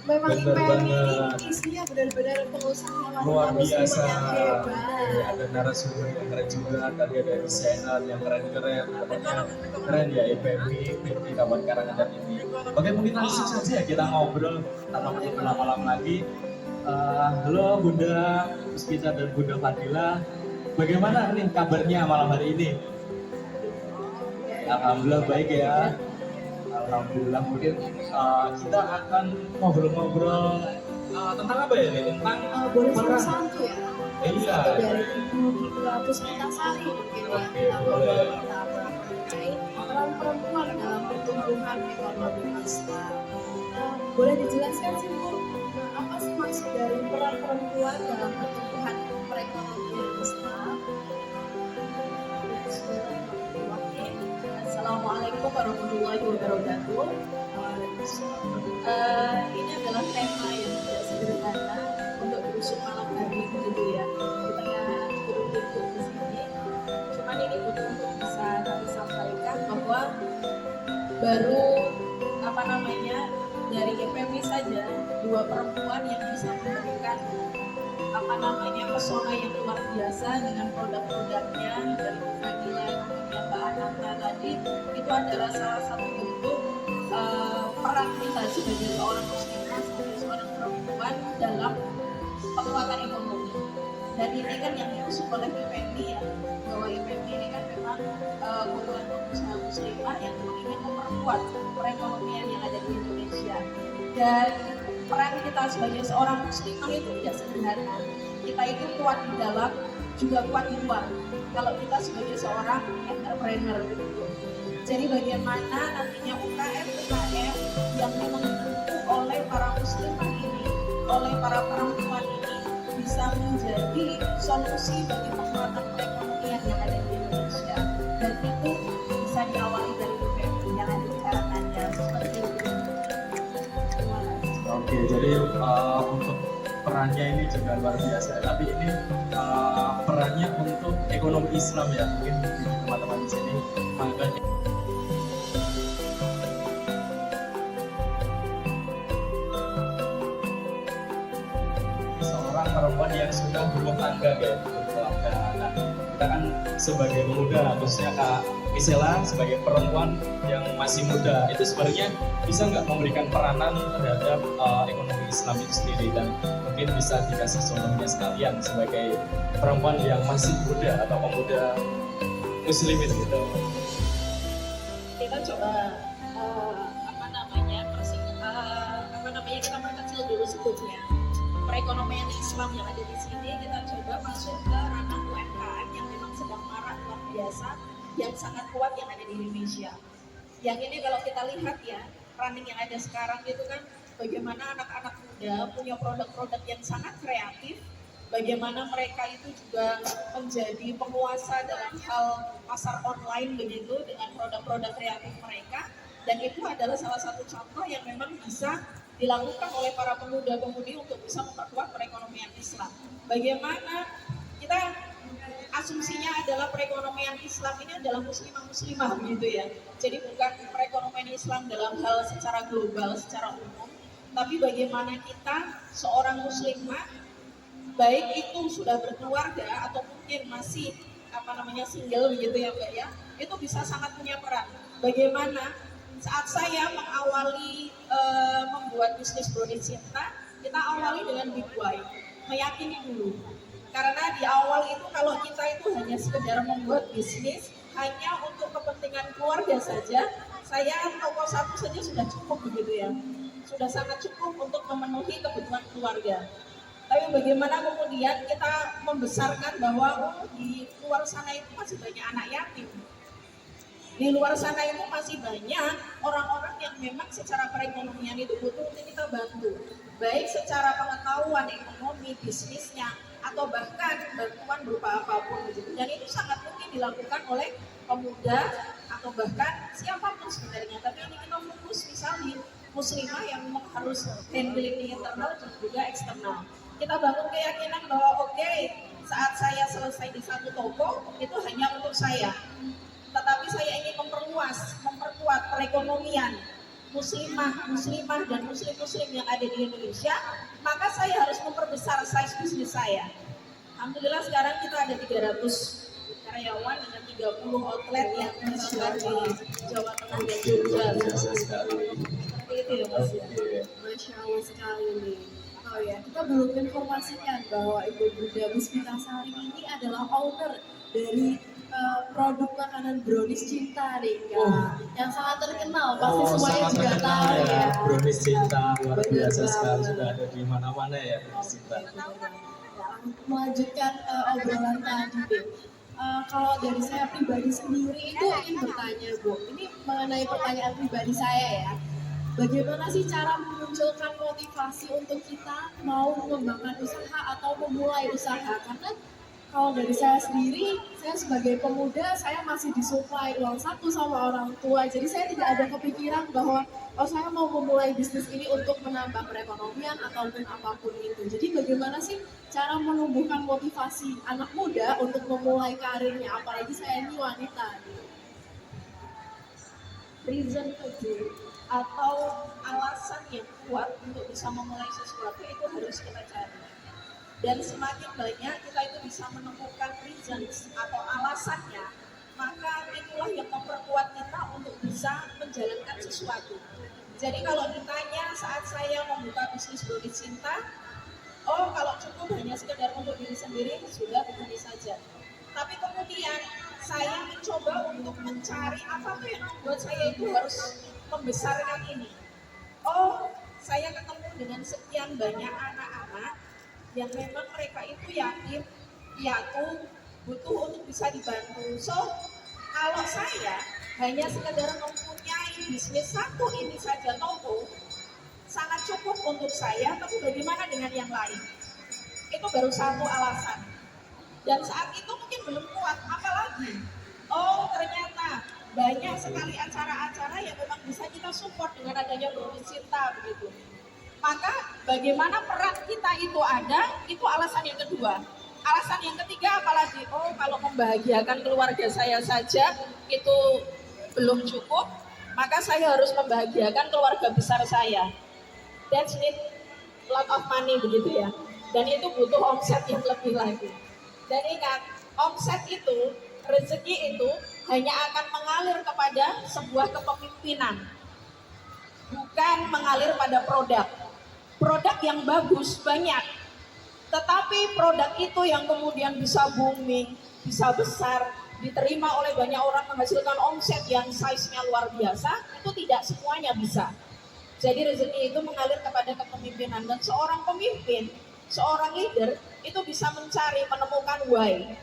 Memang Bener IPM ini banget. isinya benar-benar pengusaha Luar muslim biasa. yang hebat. Ada narasumber yang keren juga, tadi ada desainer yang keren-keren, pokoknya keren ya IPMI di Kabupaten Karanganyar ini. Oke, mungkin langsung saja ya kita ngobrol tanpa perlu berlama-lama lagi. Halo Bunda Puspita dan Bunda Fadila, bagaimana nih kabarnya malam hari ini? Alhamdulillah baik ya. Alhamdulillah, mungkin kita akan ngobrol-ngobrol tentang apa ya nih? Tentang Boleh peran. satu ya? Iya. Satu dari Ibu Puspita Sari mungkin ya. Oke, Kita ngobrol boleh. pertama mengenai peran perempuan dalam pertumbuhan ekonomi Islam. Boleh dijelaskan sih Bu, apa sih maksud dari peran perempuan dalam pertumbuhan perekonomian Islam? Assalamualaikum warahmatullahi wabarakatuh. Ini adalah tema yang tidak sederhana untuk berusung malam hari ini gitu ya. Di tengah hiruk-pikuk di sini. Cuman ini butuh untuk bisa kami sampaikan bahwa baru dari GPMI saja 2 perempuan yang bisa memberikan pesona yang luar biasa dengan produk-produknya dari Fadila yang Mbak Ananta tadi, itu adalah salah satu bentuk peran kita sebagai seorang muslimah, sebagai seorang perempuan dalam penguatan ekonomi. Dan ini kan yang diusung oleh IPMI ya, bahwa IPMI ini kan memang kumpulan pengusaha muslimah yang ingin memperkuat perekonomian yang ada di Indonesia. Dan peran kita sebagai seorang muslimah itu tidak sederhana. Kita itu kuat di dalam, juga kuat di luar. Kalau kita sebagai seorang entrepreneur gitu. Jadi bagaimana nantinya UKM-UKM yang memang dibentuk oleh para muslimah ini, oleh para perempuan ini bisa menjadi solusi bagi penguatan perekonomian yang ada di Indonesia. Dan itu bisa diawali dari UKM yang ada di Karanganyar seperti itu. Oke, jadi untuk perannya ini juga luar biasa. Tapi ini perannya untuk ekonomi Islam ya, mungkin teman-teman di sini makanya. Seorang perempuan yang sudah berumah tangga ya, berkeluarga. Nah, kita kan sebagai pemuda, khususnya Kak Misela sebagai perempuan yang masih muda, itu sebenarnya bisa nggak memberikan peranan terhadap ekonomi Islam itu sendiri, dan mungkin bisa dikasih contohnya sekalian sebagai perempuan yang masih muda atau pemuda muslimin gitu. Kita coba kita perkecil dulu sebutnya perekonomian Islam yang ada di sini. Kita coba masuk ke ranah UMKM yang memang sedang marak luar biasa, yang sangat kuat yang ada di Indonesia. Yang ini kalau kita lihat ya, running yang ada sekarang itu kan bagaimana anak-anak muda punya produk-produk yang sangat kreatif, bagaimana mereka itu juga menjadi penguasa dalam hal pasar online begitu dengan produk-produk kreatif mereka. Dan itu adalah salah satu contoh yang memang bisa dilakukan oleh para pemuda-pemudi untuk bisa memperkuat perekonomian Islam. Bagaimana kita asumsinya adalah perekonomian Islam ini adalah muslimah-muslimah begitu ya. Jadi bukan perekonomian Islam dalam hal secara global, secara umum, tapi bagaimana kita seorang muslimah, baik itu sudah berkeluarga atau mungkin masih single begitu ya Mbak ya, itu bisa sangat punya peran. Bagaimana saat saya mengawali membuat bisnis Brownie Cinta, kita awali dengan big why, meyakini dulu. Karena di awal itu kalau kita itu hanya sekedar membuat bisnis hanya untuk kepentingan keluarga saja, saya toko satu saja sudah cukup begitu ya, sudah sangat cukup untuk memenuhi kebutuhan keluarga. Tapi bagaimana kemudian kita membesarkan bahwa di luar sana itu masih banyak anak yatim. Di luar sana itu masih banyak orang-orang yang memang secara perekonomian itu butuh untuk kita bantu. Baik secara pengetahuan ekonomi, bisnisnya, atau bahkan bantuan berupa apapun begitu. Dan itu sangat mungkin dilakukan oleh pemuda atau bahkan siapapun sebenarnya. Tapi ini kita fokus misalnya muslimah yang memang harus handling di internal dan juga eksternal. Kita bangun keyakinan bahwa oke, saat saya selesai di satu toko itu hanya untuk saya. Tetapi saya ingin memperkuat perekonomian muslimah dan muslim yang ada di Indonesia, maka saya harus memperbesar size bisnis saya. Alhamdulillah sekarang kita ada 300 karyawan dengan 30 outlet yang tersebar di Jawa Tengah dan Jogja. Biasa sekali. Seperti itu ya Mas ya. Masya Allah sekali nih. Oh ya, kita belum informasikan bahwa Ibu Bunda Musmitasari ini adalah owner dari produk makanan brownies cinta nih Kak. Oh. Yang sangat terkenal, pasti semuanya sangat juga terkenal tahu ya. Brownies cinta luar Benar biasa banget. sekali, sudah ada di mana-mana ya brownies cinta. Melanjutkan obrolan tadi deh. Kalau dari saya pribadi sendiri itu ingin bertanya Bu, ini mengenai pertanyaan pribadi saya ya. Bagaimana sih cara memunculkan motivasi untuk kita mau mengembangkan usaha atau memulai usaha? Karena kalau dari saya sendiri, saya sebagai pemuda, saya masih disuplai uang saku sama orang tua. Jadi saya tidak ada kepikiran bahwa oh saya mau memulai bisnis ini untuk menambah perekonomian ataupun apapun itu. Jadi bagaimana sih cara menumbuhkan motivasi anak muda untuk memulai karirnya? Apalagi saya ini wanita. Reason to do atau alasan yang kuat untuk bisa memulai sesuatu itu harus kita cari. Dan semakin banyak kita itu bisa menemukan reasons atau alasannya, maka itulah yang memperkuat kita untuk bisa menjalankan sesuatu. Jadi kalau ditanya saat saya membuka bisnis brownies cinta, oh kalau cukup hanya sekedar untuk diri sendiri, sudah begini saja. Tapi kemudian saya mencoba untuk mencari apa tuh yang membuat saya itu harus membesarkan ini. Oh, saya ketemu dengan sekian banyak anak-anak yang memang mereka itu yakin piatu butuh untuk bisa dibantu. So, kalau saya hanya sekedar mempunyai bisnis satu ini saja toko, sangat cukup untuk saya, tapi bagaimana dengan yang lain? Itu baru satu alasan. Dan saat itu mungkin belum kuat, apalagi oh ternyata banyak sekali acara-acara yang memang bisa kita support dengan adanya brownies cinta begitu. Maka bagaimana peran kita itu ada, itu alasan yang kedua. Alasan yang ketiga apalagi, oh kalau membahagiakan keluarga saya saja itu belum cukup, maka saya harus membahagiakan keluarga besar saya. That's need lot of money begitu ya. Dan itu butuh omset yang lebih lagi. Dan ingat, omset itu, rezeki itu hanya akan mengalir kepada sebuah kepemimpinan, bukan mengalir pada produk. Produk yang bagus banyak, tetapi produk itu yang kemudian bisa booming, bisa besar, diterima oleh banyak orang, menghasilkan omset yang size-nya luar biasa, itu tidak semuanya bisa. Jadi rezeki itu mengalir kepada kepemimpinan, dan seorang pemimpin, seorang leader itu bisa mencari, menemukan why.